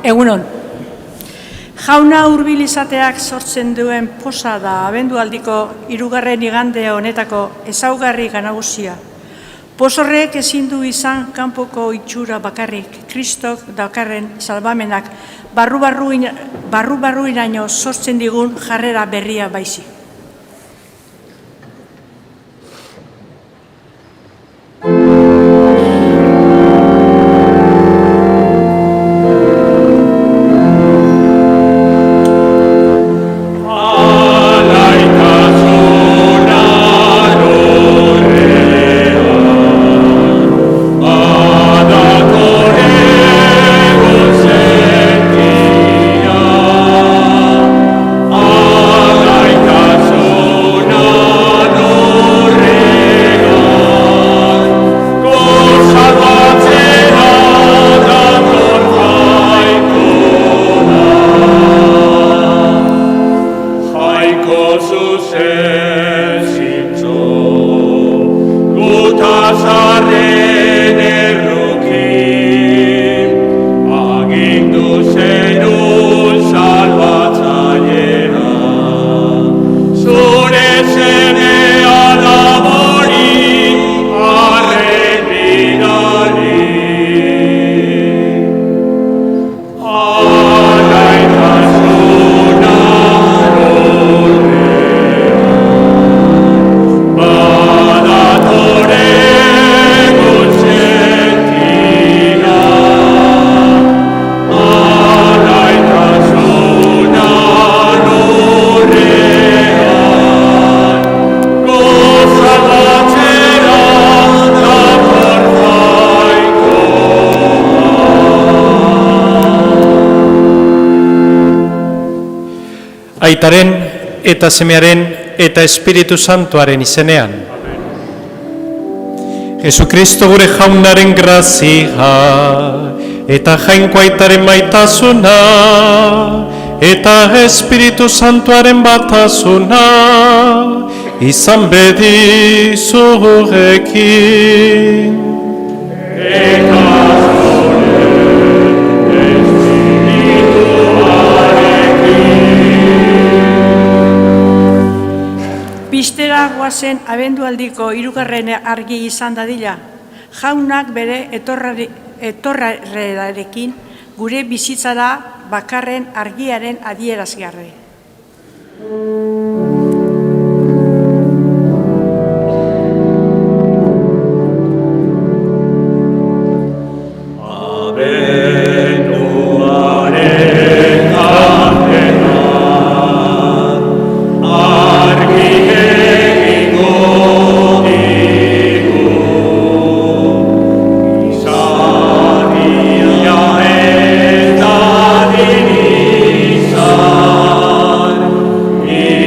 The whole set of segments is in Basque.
Egunon, jauna hurbil izateak sortzen duen posa da abendualdiko 3. igande honetako ezaugarri nagusia. Pos horrek ezin du izan kanpoko itxura bakarrik, Kristok daukarren salbamenak barru-barruinaino sortzen digun jarrera berria baizik. Aitaren eta Semearen eta Espiritu Santuaren izenean. Jesukristo gure jaunaren grazia eta jainko Aitaren maitasuna eta Espiritu Santuaren batasuna izan bedi zurekin. Pistera goazen abendualdiko 3. argi izan dadila, jaunak bere etorrarekin gure bizitzara bakarren argiaren adierazgarri. Yeah.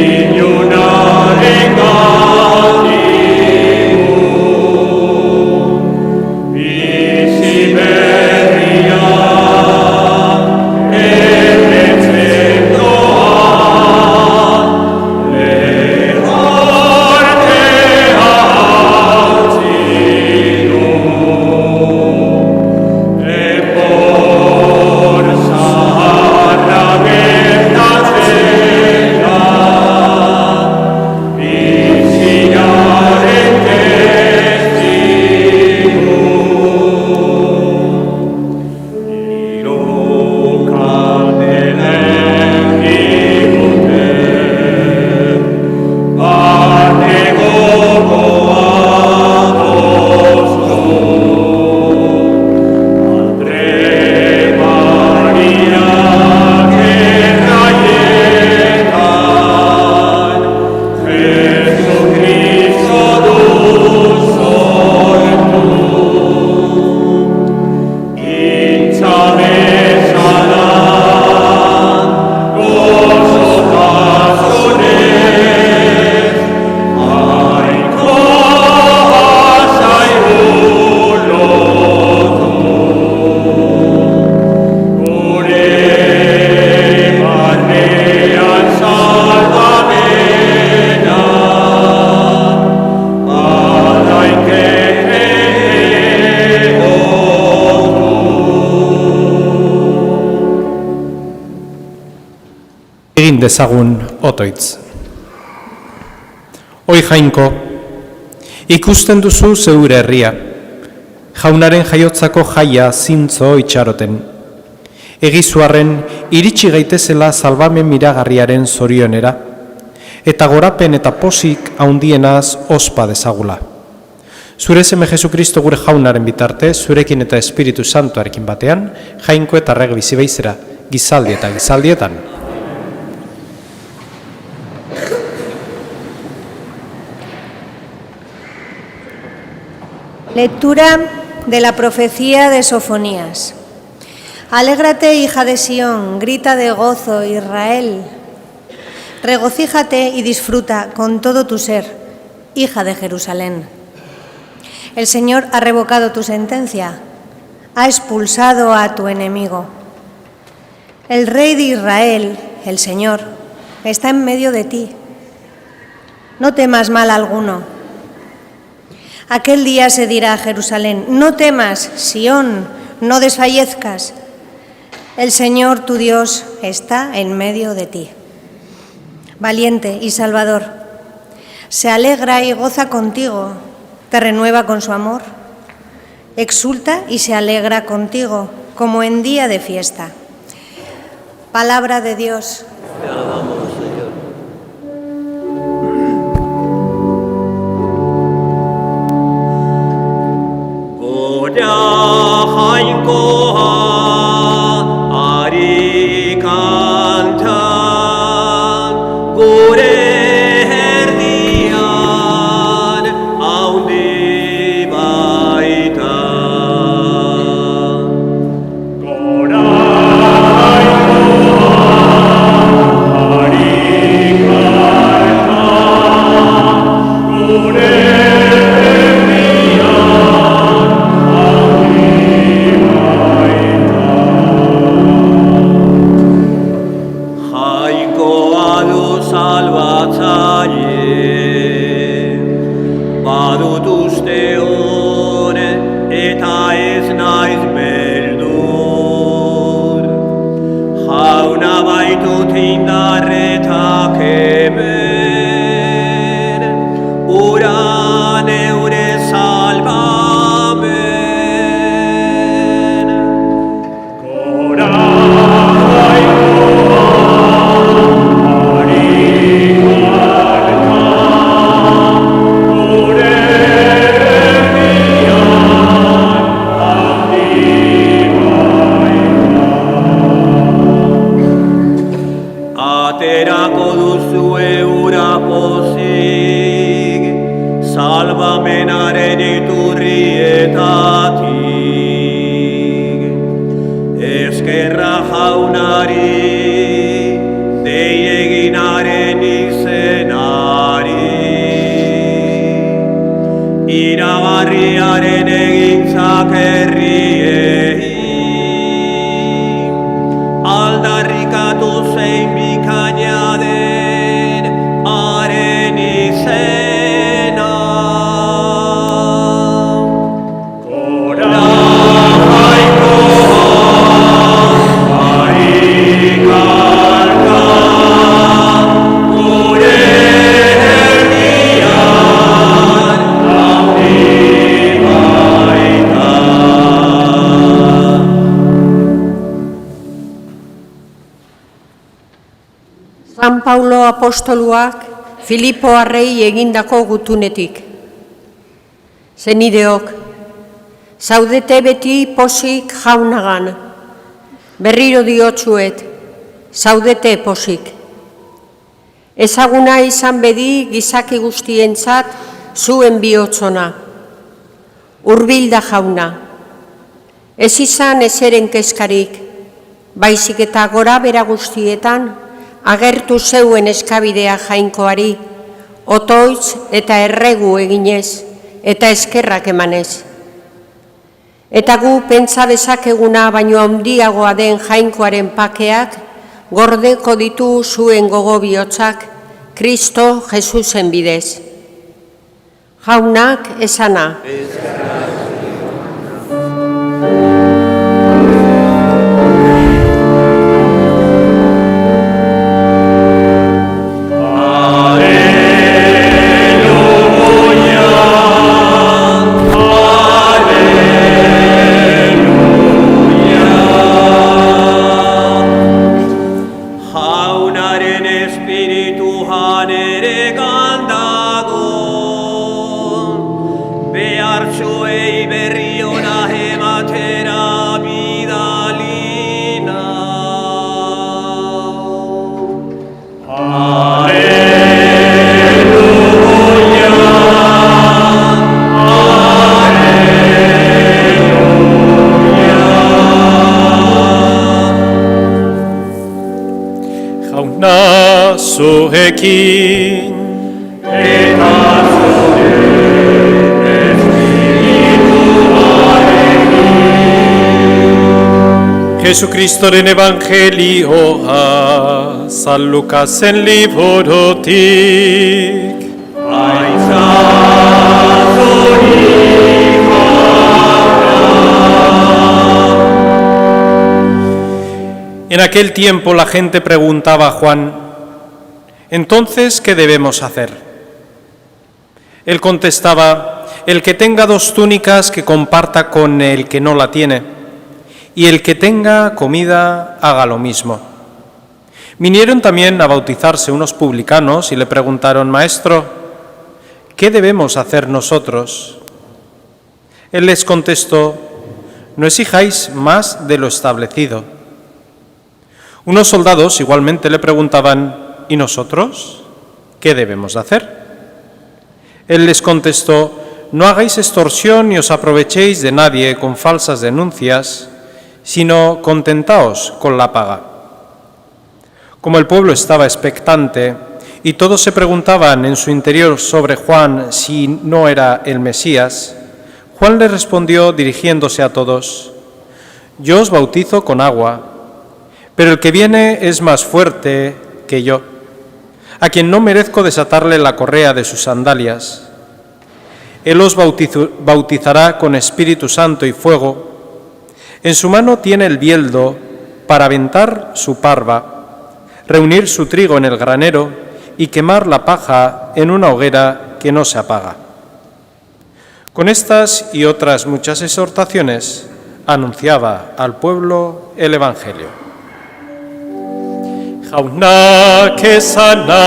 dezagun otoitz. Oi Jainko, ikusten duzu zeure herria, jaunaren jaiotzako jaia zintzo itxaroten. Egizuarren iritsi gaitezela salbamen miragarriaren zorionera, eta gorapen eta posik haundienaz ospa dezagula. Zure seme Jesukristo gure jaunaren bitarte, zurekin eta Espiritu Santuarekin batean, Jainko eta Rege bizi beizera, gizaldi eta gizaldietan. Lectura de la profecía de Sofonías. Alégrate, hija de Sión, grita de gozo, Israel. Regocíjate y disfruta con todo tu ser, hija de Jerusalén. El Señor ha revocado tu sentencia, ha expulsado a tu enemigo. El Rey de Israel, el Señor, está en medio de ti. No temas mal alguno. Aquel día se dirá a Jerusalén: no temas, Sión, no desfallezcas. El Señor tu Dios está en medio de ti. Valiente y salvador, se alegra y goza contigo, te renueva con su amor, exulta y se alegra contigo, como en día de fiesta. Palabra de Dios. Te alabamos, Señor. San Paulo apostoluak Filipoarrei egindako gutunetik. Zenideok, zaudete beti posik jaunagan, berriro diotsuet, zaudete posik. Ezaguna izan bedi gizaki guztientzat zuen bihotzona. Hurbilda jauna, ez izan ezeren kezkarik, baizik eta gora bera guztietan, agertu zeuen eskabidea Jainkoari, otoitz eta erregu eginez, eta eskerrak emanez. Eta gu pentsa dezakeguna baino handiagoa den Jainkoaren pakeak, gordeko ditu zuen gogo bihotzak, Kristo Jesusen bidez. Jaunak esana. zuekin. Jesucristoren evangelioa, San Lukasen liburutik. En aquel tiempo la gente preguntaba a Juan, «Entonces, ¿qué debemos hacer?». Él contestaba, «El que tenga 2 túnicas que comparta con el que no la tiene, y el que tenga comida haga lo mismo». Vinieron también a bautizarse unos publicanos y le preguntaron, «Maestro, ¿qué debemos hacer nosotros?». Él les contestó, «No exijáis más de lo establecido». Unos soldados igualmente le preguntaban, ¿y nosotros? ¿Qué debemos hacer? Él les contestó, no hagáis extorsión ni os aprovechéis de nadie con falsas denuncias, sino contentaos con la paga. Como el pueblo estaba expectante y todos se preguntaban en su interior sobre Juan si no era el Mesías, Juan les respondió dirigiéndose a todos, yo os bautizo con agua, pero el que viene es más fuerte que yo, a quien no merezco desatarle la correa de sus sandalias. Él os bautizará con Espíritu Santo y fuego. En su mano tiene el bieldo para aventar su parva, reunir su trigo en el granero y quemar la paja en una hoguera que no se apaga. Con estas y otras muchas exhortaciones anunciaba al pueblo el Evangelio. Jaunak esana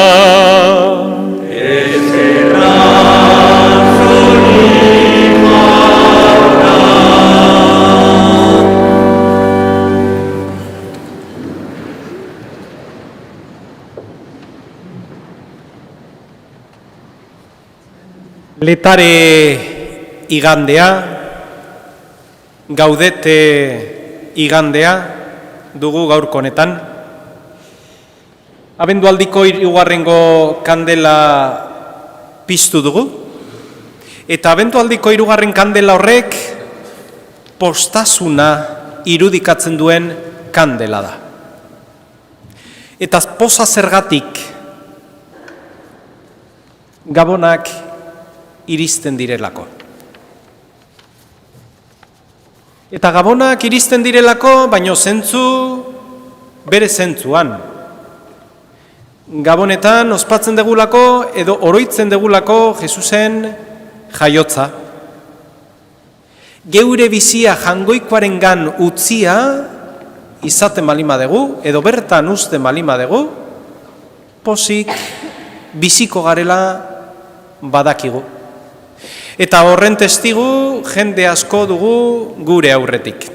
Letare igandea, gaudete igandea dugu gaurko honetan. Abendualdiko 3. kandela piztu dugu, eta abendualdiko 3. kandela horrek postasuna irudikatzen duen kandela da. Eta poza zergatik gabonak iristen direlako. Eta gabonak iristen direlako, baino bere zentzuan. Gabonetan ospatzen degulako edo oroitzen degulako Jesusen jaiotza. Geure bizia jangoikoarengan utzia izaten balima dugu edo bertan uzten balima dugu, pozik biziko garela badakigu. Eta horren testigu jende asko dugu gure aurretik.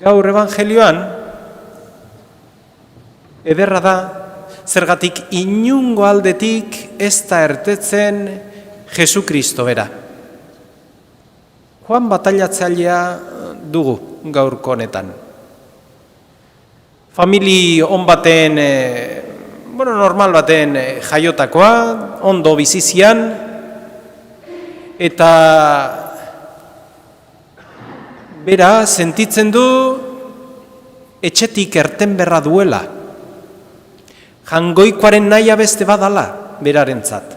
Gaur evangelioan ederra da, zergatik inungo aldetik ez da ertetzen Jesukristo bera. Juan batailatzailea dugu gaurko honetan. Famili on baten, normal baten jaiotakoa, ondo bizizian, eta bera sentitzen du etxetik erten berra duela. Jangoikoaren nahia beste badala berarentzat.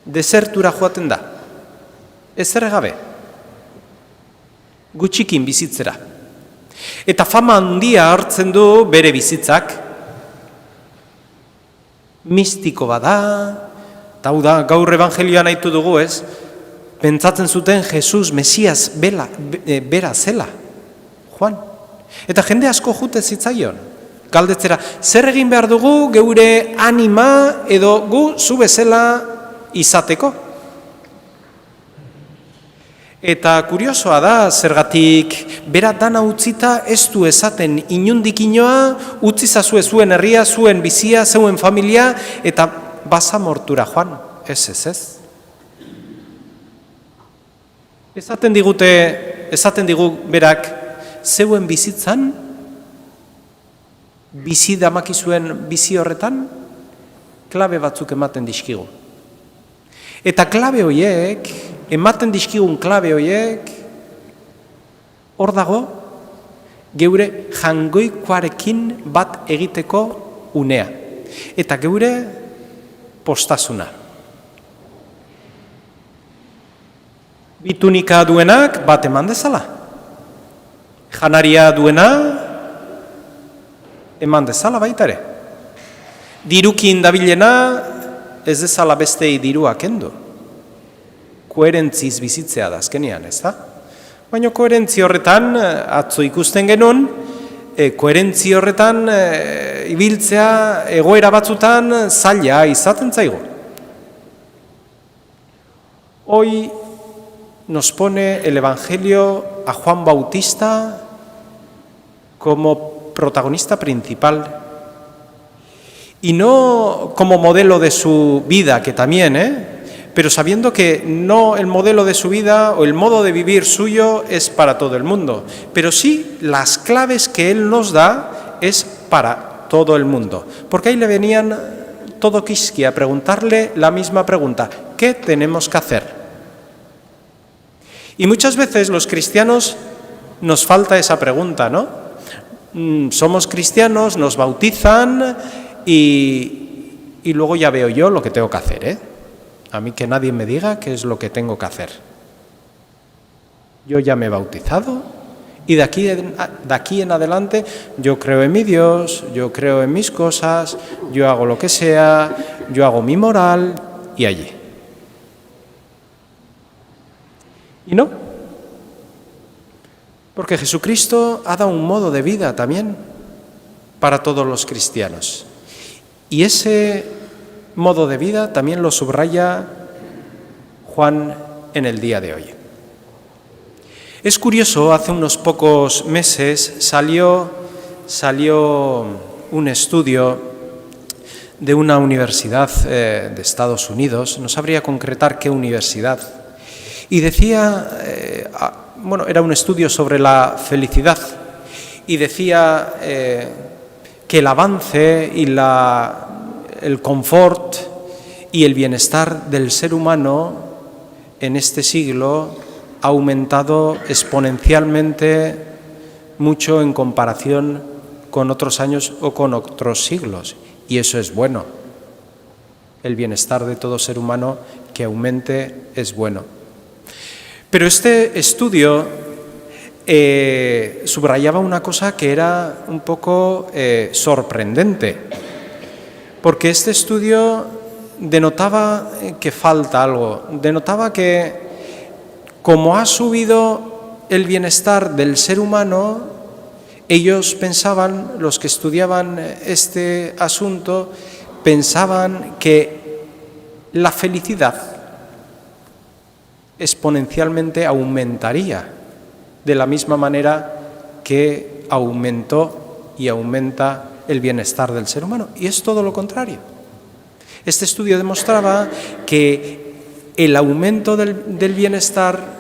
Desertura joaten da. Ezer gabe. Gutxikin bizitzera. Eta fama handia hartzen du bere bizitzak. Mistiko bada, eta hau da, gaur evangelioan aitu dugu ez, pentsatzen zuten Jesus Mesias bera zela, Juan. Eta jende asko jute zitzaion. Galdetzera, zer egin behar dugu geure anima edo gu zu bezala izateko? Eta kuriosoa da, zergatik bera dana utzita ez du esaten inundik inoa, utzi zazue zuen herria, zuen bizia, zeuen familia, eta basamortura joan, ez. Esaten digu berak, zeuen bizitzan, bizi damakizuen bizi horretan, klabe batzuk ematen dizkigu. Eta klabe horiek, ematen dizkigun klabe horiek, hor dago, geure jangoikoarekin bat egiteko unea. Eta geure postasuna. Bitunika duenak bat eman dezala. Janaria duena eman dezala baita ere. Dirukin dabilena ez dezala bestei dirua kendu. Koherentziz bizitzea da azkenean, ez da? Baina koherentzi horretan, atzo ikusten genuen, koherentzi horretan ibiltzea egoera batzutan zaila izaten zaigu. Hoy nos pone el Evangelio a Juan Bautista como protagonista principal y no como modelo de su vida, que también, pero sabiendo que no el modelo de su vida o el modo de vivir suyo es para todo el mundo, pero sí las claves que él nos da es para todo el mundo. Porque ahí le venían todo Quisqui a preguntarle la misma pregunta: ¿qué tenemos que hacer? Y muchas veces los cristianos nos falta esa pregunta, ¿no? Somos cristianos, nos bautizan y luego ya veo yo lo que tengo que hacer, A mí que nadie me diga qué es lo que tengo que hacer. Yo ya me he bautizado y de aquí en adelante yo creo en mi Dios, yo creo en mis cosas, yo hago lo que sea, yo hago mi moral y allí. Y no, porque Jesucristo ha dado un modo de vida también para todos los cristianos. Y ese modo de vida también lo subraya Juan en el día de hoy. Es curioso, hace unos pocos meses salió un estudio de una universidad de Estados Unidos, no sabría concretar qué universidad, y decía, era un estudio sobre la felicidad, y decía que el avance y el confort y el bienestar del ser humano en este siglo ha aumentado exponencialmente mucho en comparación con otros años o con otros siglos. Y eso es bueno. El bienestar de todo ser humano que aumente es bueno. Pero este estudio subrayaba una cosa que era un poco sorprendente, porque este estudio denotaba que falta algo, denotaba que como ha subido el bienestar del ser humano, ellos pensaban, los que estudiaban este asunto, pensaban que la felicidad exponencialmente aumentaría, de la misma manera que aumentó y aumenta el bienestar del ser humano. Y es todo lo contrario. Este estudio demostraba que el aumento del bienestar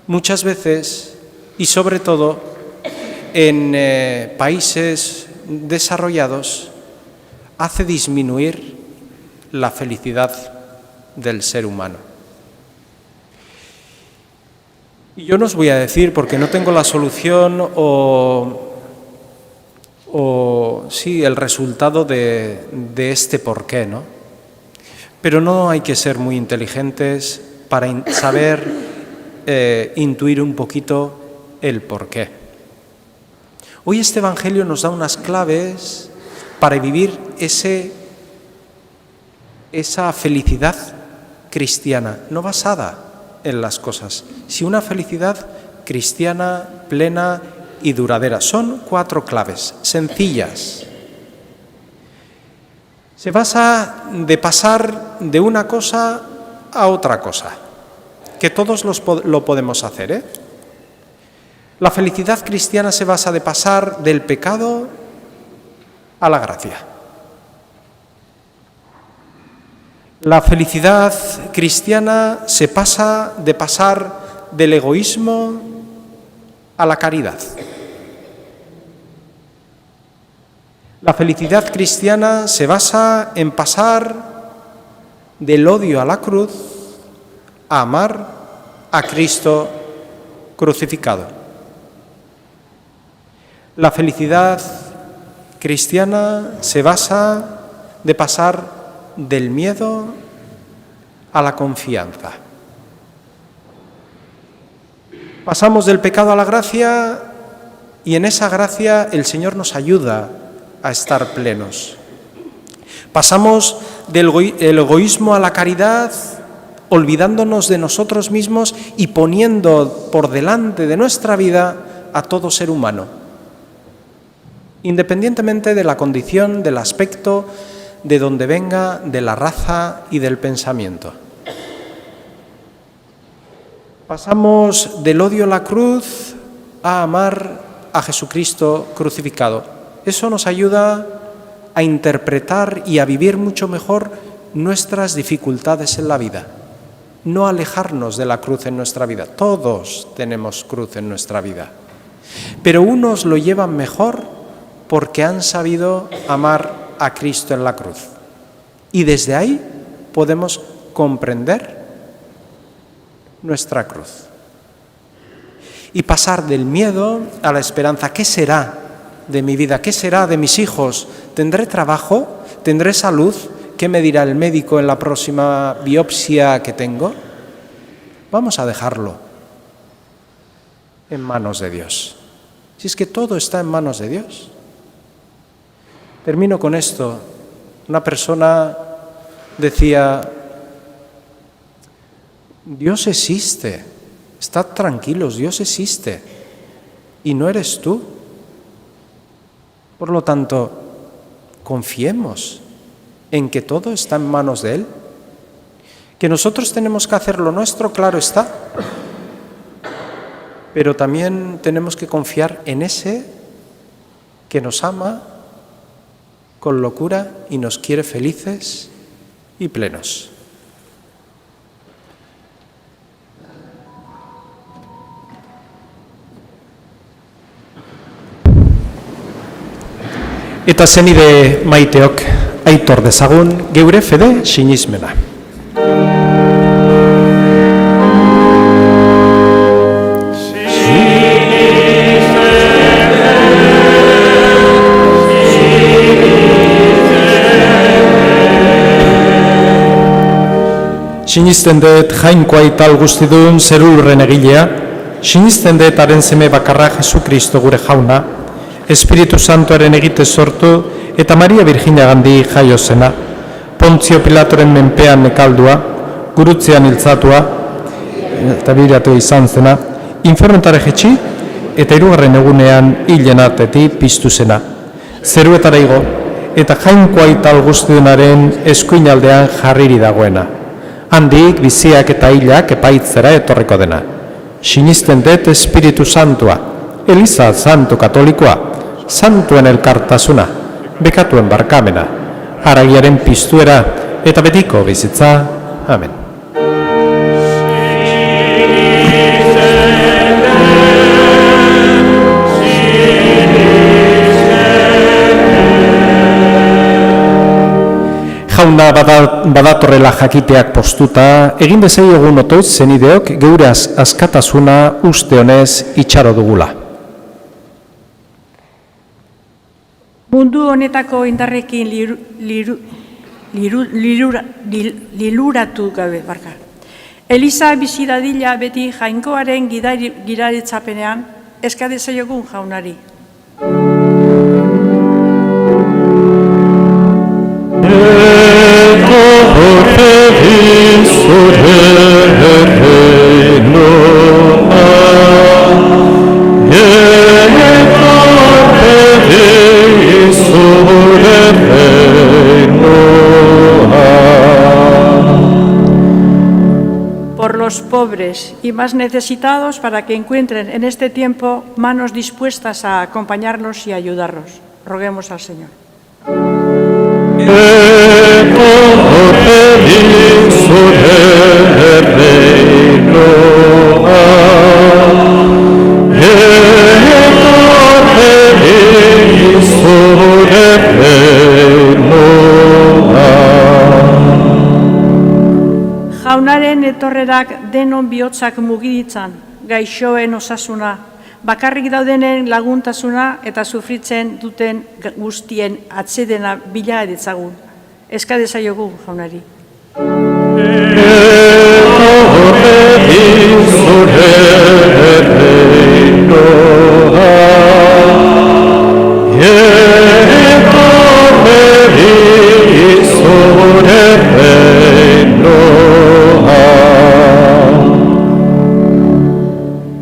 muchas veces, y sobre todo en países desarrollados, hace disminuir la felicidad del ser humano. Y yo no os voy a decir, porque no tengo la solución el resultado de este porqué, ¿no? Pero no hay que ser muy inteligentes para saber intuir un poquito el porqué. Hoy este Evangelio nos da unas claves para vivir esa felicidad cristiana, no basada en las cosas, sino una felicidad cristiana, plena y duradera. Son 4 claves sencillas. Se basa de pasar de una cosa a otra cosa, que todos lo podemos hacer, La felicidad cristiana se basa de pasar del pecado a la gracia. La felicidad cristiana se pasa de pasar del egoísmo a la caridad. La felicidad cristiana se basa en pasar del odio a la cruz a amar a Cristo crucificado. La felicidad cristiana se basa de pasar del miedo a la confianza. Pasamos del pecado a la gracia y en esa gracia el Señor nos ayuda a estar plenos. Pasamos del egoísmo a la caridad, olvidándonos de nosotros mismos y poniendo por delante de nuestra vida a todo ser humano, independientemente de la condición, del aspecto, de donde venga, de la raza y del pensamiento. Pasamos del odio a la cruz a amar a Jesucristo crucificado. Eso nos ayuda a interpretar y a vivir mucho mejor nuestras dificultades en la vida. No alejarnos de la cruz en nuestra vida. Todos tenemos cruz en nuestra vida. Pero unos lo llevan mejor porque han sabido amar a Cristo en la cruz. Y desde ahí podemos comprender nuestra cruz. Y pasar del miedo a la esperanza. ¿Qué será de mi vida? ¿Qué será de mis hijos? ¿Tendré trabajo? ¿Tendré salud? ¿Qué me dirá el médico en la próxima biopsia que tengo? Vamos a dejarlo en manos de Dios. Si es que todo está en manos de Dios. Termino con esto. Una persona decía: Dios existe, estad tranquilos, Dios existe y no eres tú. Por lo tanto, confiemos en que todo está en manos de Él. Que nosotros tenemos que hacer lo nuestro, claro está, pero también tenemos que confiar en ese que nos ama con locura y nos quiere felices y plenos. Eta zenide maiteok aitor dezagun geure fede sinismena. Sinisten dut jainkoa ital guztidun zerulurren egilea, sinisten dut haren seme bakarra Jesukristo gure jauna, Espiritu Santuaren egite sortu eta Maria Virginia gandi jaio zena, Pontzio Pilatoren menpean nekaldua, gurutzean hiltzatua eta biratu izan zena, infernuetara jetxi eta 3. egunean hilen atetik piztu zena. Zeruetara igo eta jainkoa ital guztidunaren eskuinaldean jarriri dagoena. Handik biziak eta hilak epaitzera etorriko dena. Sinisten dut Espiritu Santua, Eliza Santu Katolikoa, Santuen elkartasuna, bekatuen barkamena, haragiaren piztuera eta betiko bizitza. Amen. Jauna badatorrela jakiteak postuta, egin bezaiogun otoitz zenideok geure askatasuna uste honez itxaro dugula. Mundu honetako indarrekin liluratu gabe, barka. Eliza bizi dadila beti jainkoaren gidaritzapenean eskade zaiogun jaunari. Por los pobres y más necesitados, para que encuentren en este tiempo manos dispuestas a acompañarnos y ayudarnos. Roguemos al Señor. Sobre denon bihotzak mugiditzan, gaixoen osasuna, bakarrik daudenen laguntasuna eta sufritzen duten guztien atsedena bila editzagun. Eska dezaiogu, jaunari.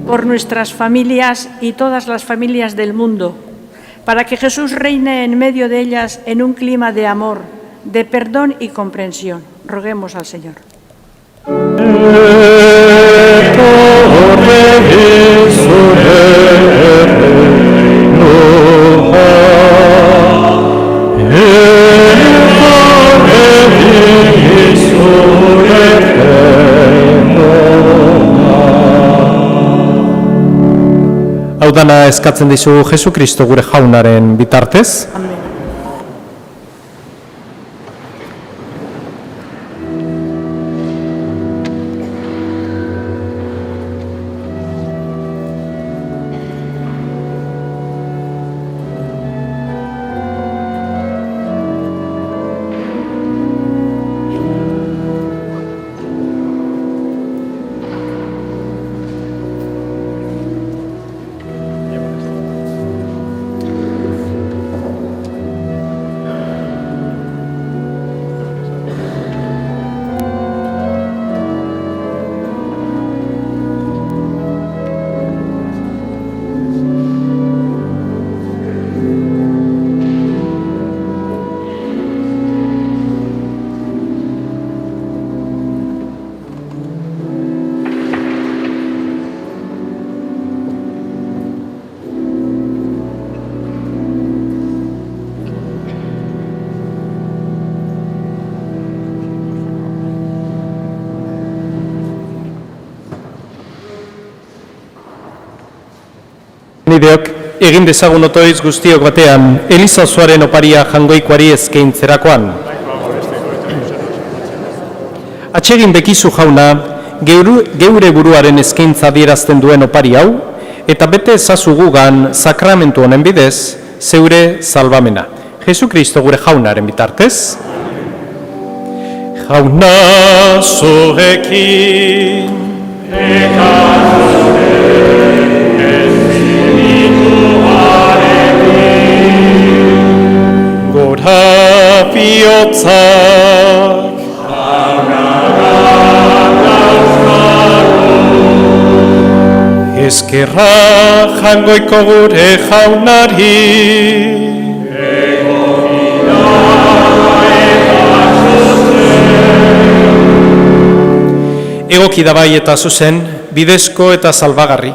Por nuestras familias y todas las familias del mundo, para que Jesús reine en medio de ellas en un clima de amor, de perdón y comprensión. Roguemos al Señor. Hau dana eskatzen dizugu Jesukristo gure jaunaren bitartez. Amén. Nideok, egin dezagun otoiz guztiok batean, Eliza osoaren oparia jangoikoari eskaintzerakoan. Atsegin bekizu jauna, geure buruaren eskaintza adierazten duen opari hau, eta bete ezazugugan sakramentu honen bidez, zeure salbamena. Jesukristo gure jaunaren bitartez. Jauna zurekin, gora bihotzak eskerra jangoiko gure jaunari egoki da bai eta zuzen, bidezko eta salbagarri.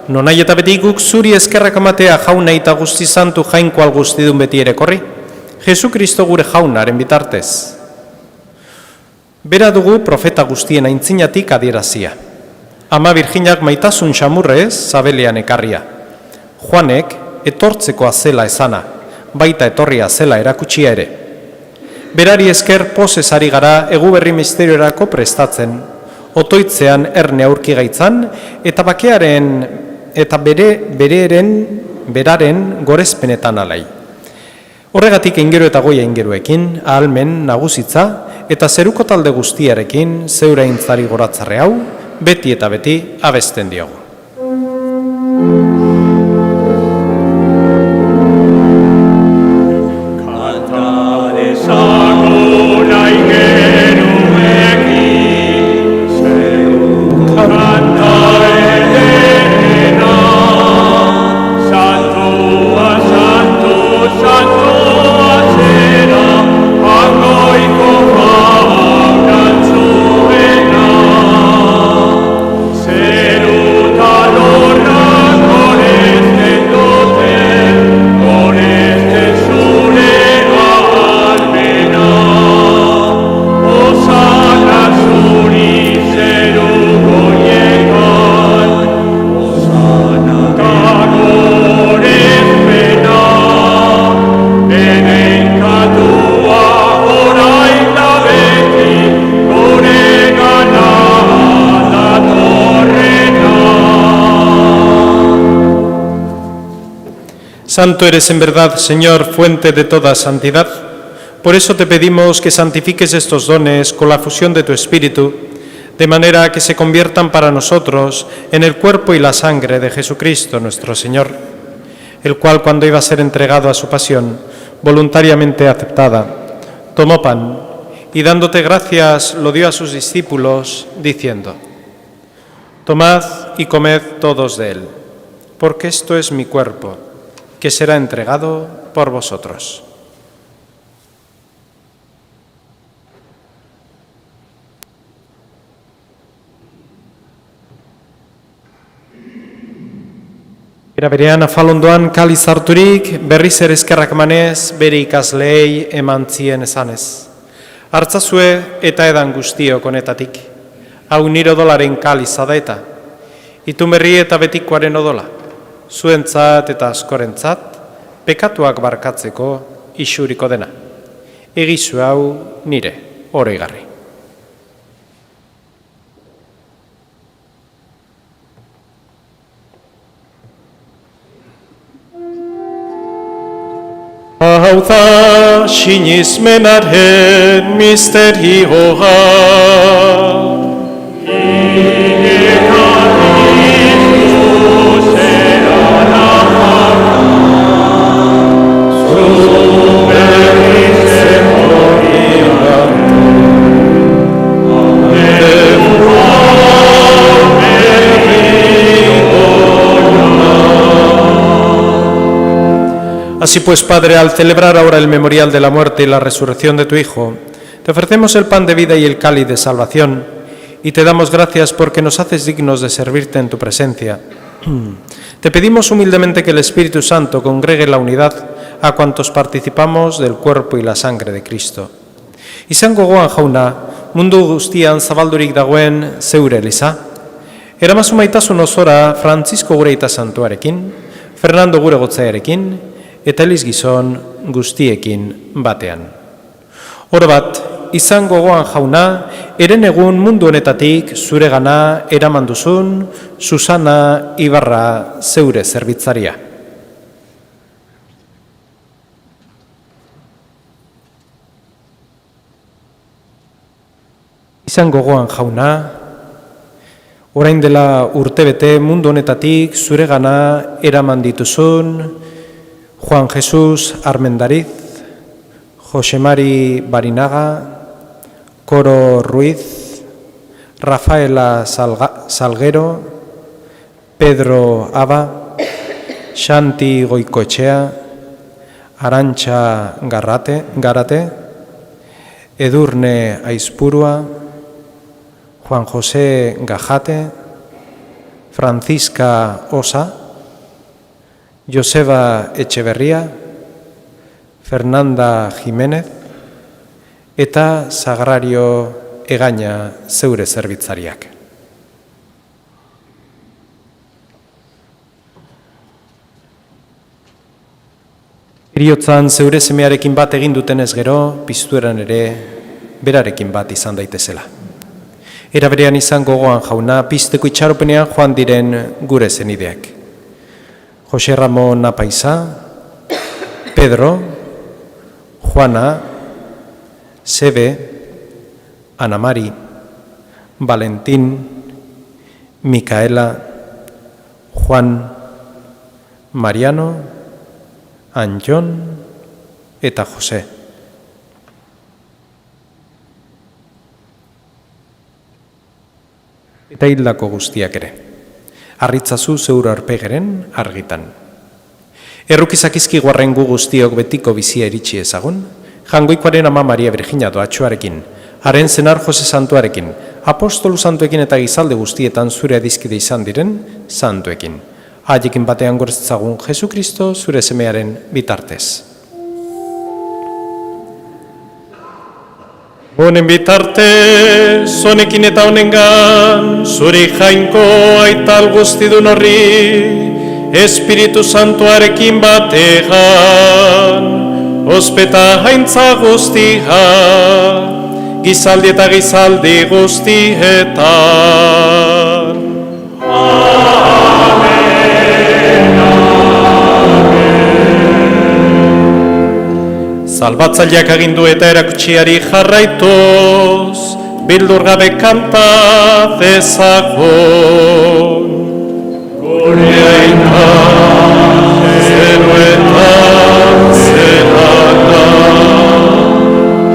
Nonai eta beti guk zuri eskerrak amatea jauna eta guzti santu jainkoal guztidun beti ere korri. Jesukristo gure jaunaren bitartez. Bera dugu profeta guztien aintzinatik adierazia. Ama Virginak maitasun xamurrez zabelean ekarria. Juanek etortzekoa zela esana, baita etorria zela erakutsia ere. Berari esker pozez ari gara eguberri misteriorako prestatzen, otoitzean erne aurki gaitzan, eta bakearen eta beraren gorezpenetan alai. Horregatik ingero eta goia ingeruekin, ahalmen nagusitza, eta zeruko talde guztiarekin zeure aintzari goratzarre hau, beti eta beti abesten diogu. Seruta Santo eres en verdad, Señor, fuente de toda santidad. Por eso te pedimos que santifiques estos dones con la fusión de tu Espíritu, de manera que se conviertan para nosotros en el cuerpo y la sangre de Jesucristo nuestro Señor, el cual, cuando iba a ser entregado a su pasión, voluntariamente aceptada, tomó pan y, dándote gracias, lo dio a sus discípulos, diciendo: Tomad y comed todos de él, porque esto es mi cuerpo, que será entregado por vosotros. Era berean afalondoan kaliz harturik, berriz ere eskerrak emanez, bere ikasleei eman zien esanez: Hartzazue eta edan guztiok honetatik, hau nire odolaren kaliza da eta, itun berri eta betikoaren odola, zuentzat eta askorentzat, pekatuak barkatzeko isuriko dena. Egizu hau nire oroigarri. Hau da sinismenaren misterioa. Así pues, Padre, al celebrar ahora el memorial de la muerte y la resurrección de tu Hijo, te ofrecemos el pan de vida y el cáliz de salvación, y te damos gracias porque nos haces dignos de servirte en tu presencia. Te pedimos humildemente que el Espíritu Santo congregue la unidad a cuantos participamos del cuerpo y la sangre de Cristo. Izango gogoan jauna, mundu guztian zabaldurik dagoen zeure eliza. Eramazu maitasun osora Francisco gure aita santuarekin, Fernando gure gotzaiarekin, eta Eliz gizon guztiekin batean. Orobat, izango gogoan jauna, eren egun mundu honetatik zuregana eraman duzun Susana Ibarra zeure zerbitzaria. Izango gogoan jauna, orain dela urtebete mundu honetatik zuregana eraman dituzun Juan Jesús Armendariz, Jose Mari Barinaga, Coro Ruiz, Rafaela Salguero, Pedro Aba, Xanti Goikoetxea, Arantxa Garate, Edurne Aizpurua, Juan José Gajate, Francisca Osa, Joseba Etxeberria, Fernanda Jiménez eta Sagrario Egaña zeure zerbitzariak. Heriotzan zeure semearekin bat egin dutenez gero, piztueran ere berarekin bat izan daitezela. Era berean izan gogoan jauna, pizteko itxaropenean joan diren gure zenideak. Jose Ramón Apaiza, Pedro, Juana, Sebe, Ana Mari, Valentín, Micaela, Juan, Mariano, Anjon eta Jose. Eta hildako guztiak ere. Arritzazu zeure aurpegeren argitan. Errukizakizki guarren gu guztiok betiko bizia iritsi ezagun, jangoikoaren ama Maria Virginia doatxoarekin, haren zenar Jose Santuarekin, apostolu santuekin eta gizalde guztietan zure adizkide izan diren santuekin. Haiekin batean gortzagun Jesukristo zure semearen bitartez. Honen bitarte, zonekin eta honengan, zuri jainko aital guztidun horri, Espiritu Santuarekin bategan, ospeta haintza guztia, gizaldi eta gizaldi guztietan. Amen, amen. Salbatzaileak agindu eta erakutsiari jarraituz, bildur gabe kanta dezagun. Gure aita, zeruetan zelaka,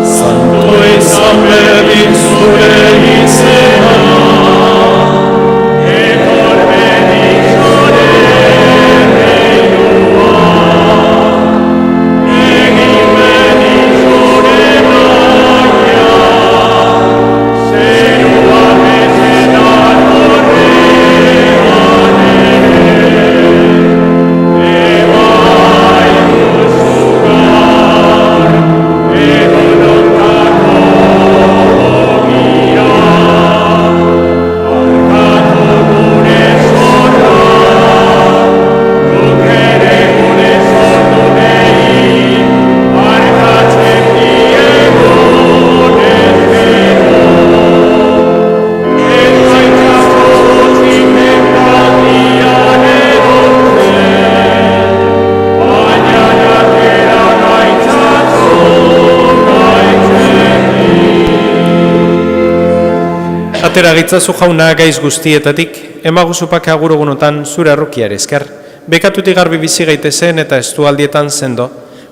santo izan berdin zure izena, Atera gaitzazu jauna gaiz guztietatik, emaguzupak agurugunotan zure arrukiare esker, bekatutik garbi bizi gaitezen eta estualdietan sendo,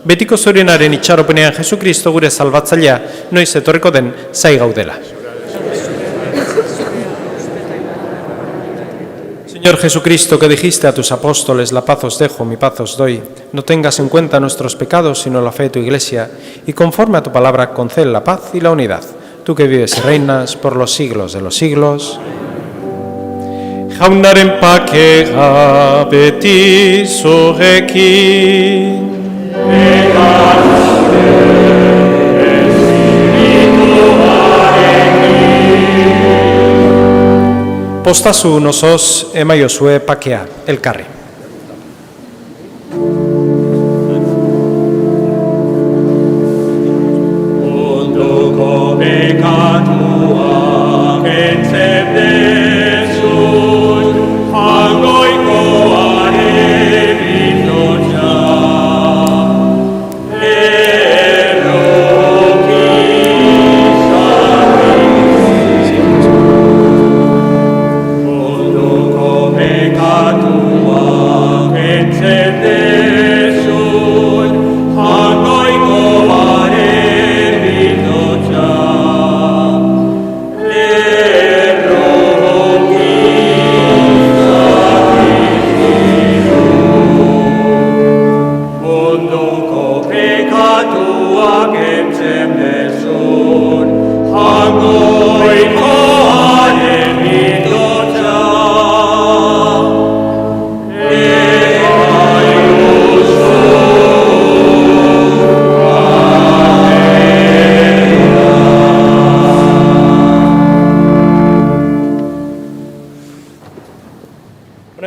betiko zorionaren itxaropenean Jesukristo gure salbatzailea noiz etorriko den zai gaudela. Señor Jesucristo, que dijiste a tus apóstoles, la paz os dejo, mi paz os doy, no tengas en cuenta nuestros pecados, sino la fe de tu Iglesia, y conforme a tu palabra concede la paz y la unidad. Tú que vives y reinas por los siglos de los siglos. Jaunaren pakea beti zurekin. Postazu nozoz emaiozue pakea elkarri.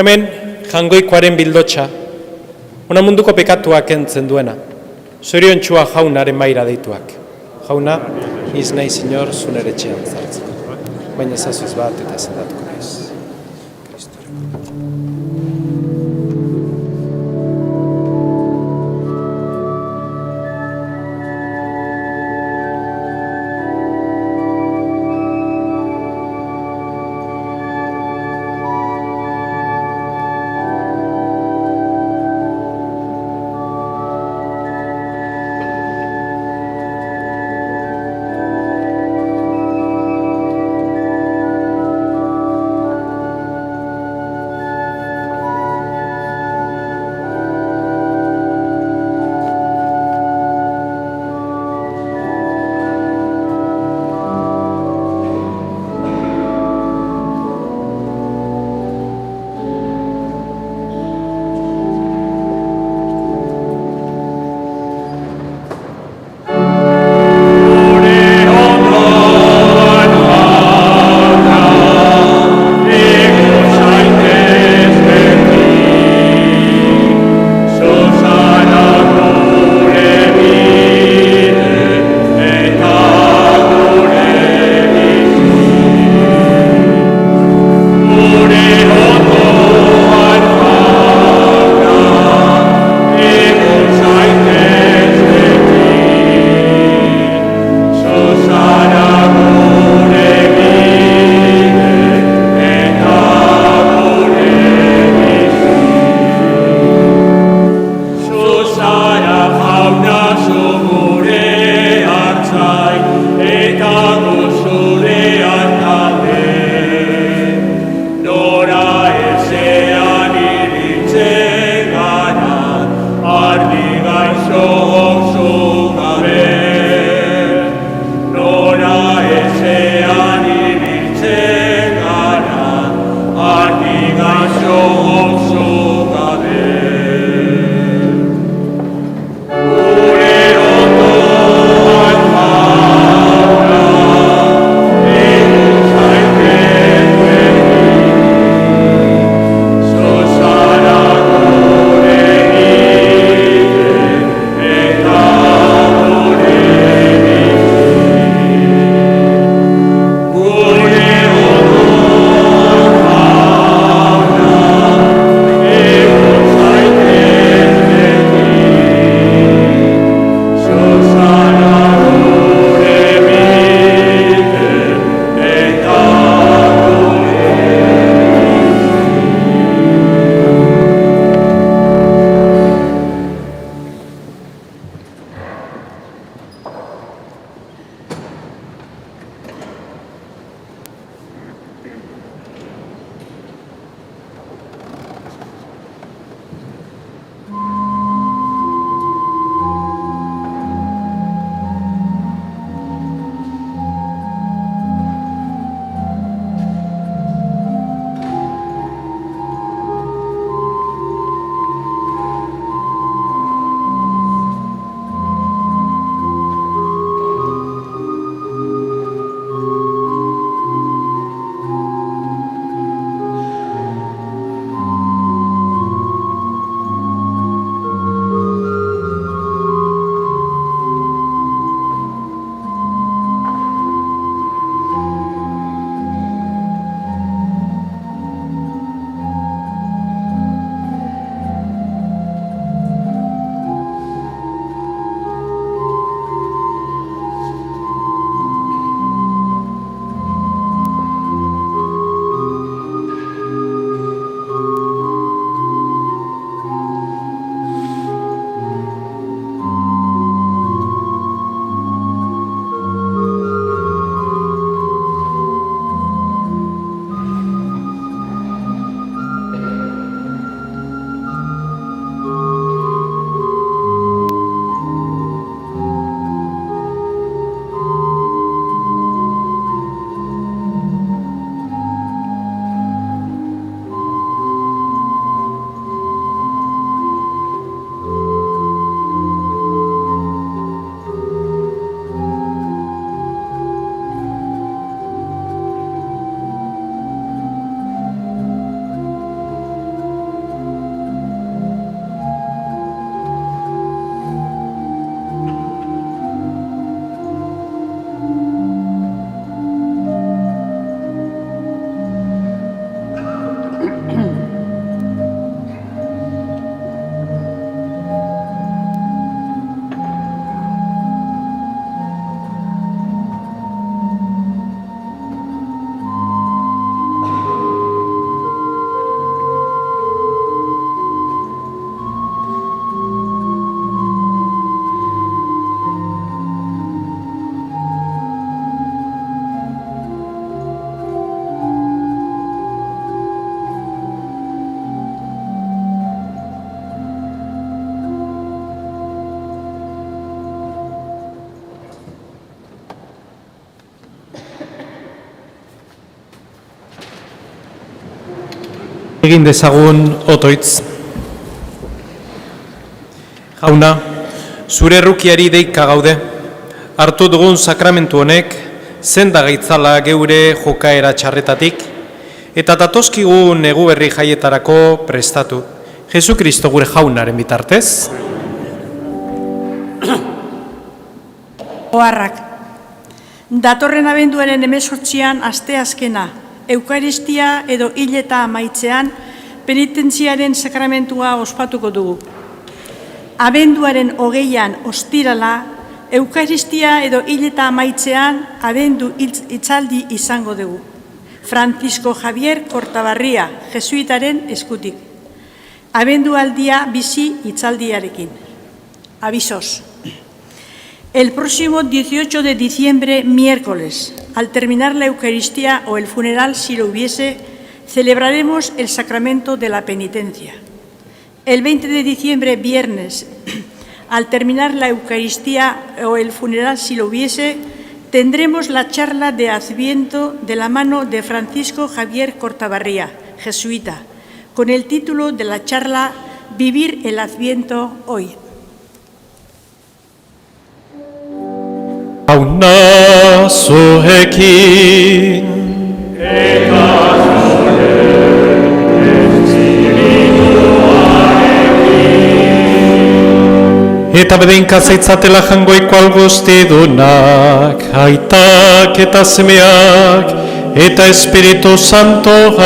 Hemen, jangoikoaren bildotxa, ona munduko pekatuak kentzen duena, zoriontxua jaunaren maira deituak. Jauna, iz nahi Señor zunere etxean zartzen, baina zazuiz bat eta sendatuko naiz. Egin dezagun otoitz. Jauna, zure errukiari deika gaude. Hartu dugun sakramentu honek, zenda gaitzala geure jokaera txarretatik, eta datozkigun negu berri jaietarako prestatu. Jesu Kristo gure jaunaren bitartez. Oharrak. Datorren abenduaren 18an asteazkena, Eukaristia edo hileta amaitzean, penitentziaren sakramentua ospatuko dugu. Abenduaren 20an ostirala, Eukaristia edo hileta amaitzean, abendu hitzaldi izango dugu. Francisco Javier Kortabarria, jesuitaren eskutik. Abendualdia bizi hitzaldiarekin. Avisos. El próximo 18 de diciembre, miércoles, al terminar la Eucaristía o el funeral, si lo hubiese, celebraremos el sacramento de la penitencia. El 20 de diciembre, viernes, al terminar la Eucaristía o el funeral, si lo hubiese, tendremos la charla de Adviento de la mano de Francisco Javier Kortabarria, jesuita, con el título de la charla Vivir el Adviento hoy. Jauna zuekin eta bedeinka zaitzatela jangoiko algoztidunak, aitak eta semeak, eta Espiritu Santoak.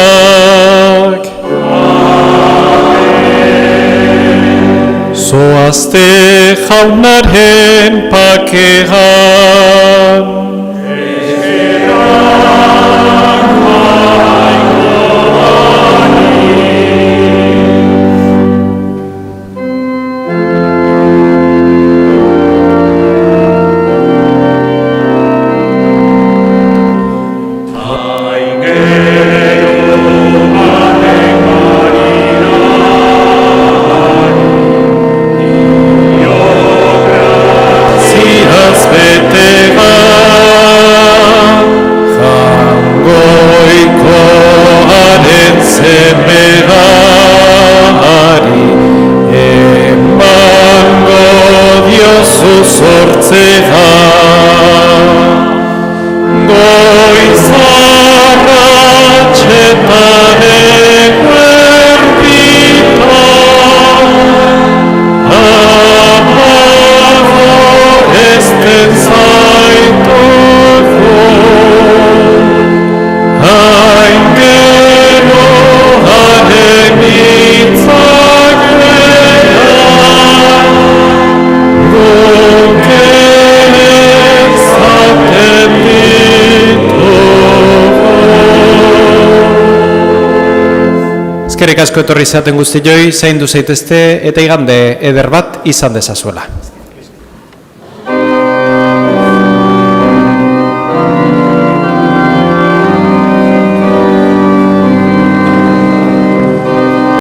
Zoazte jaunaren pakean. Eskerrik asko etorri zaten guztioi, zaindu zaitezte eta igande eder bat izan dezazuela.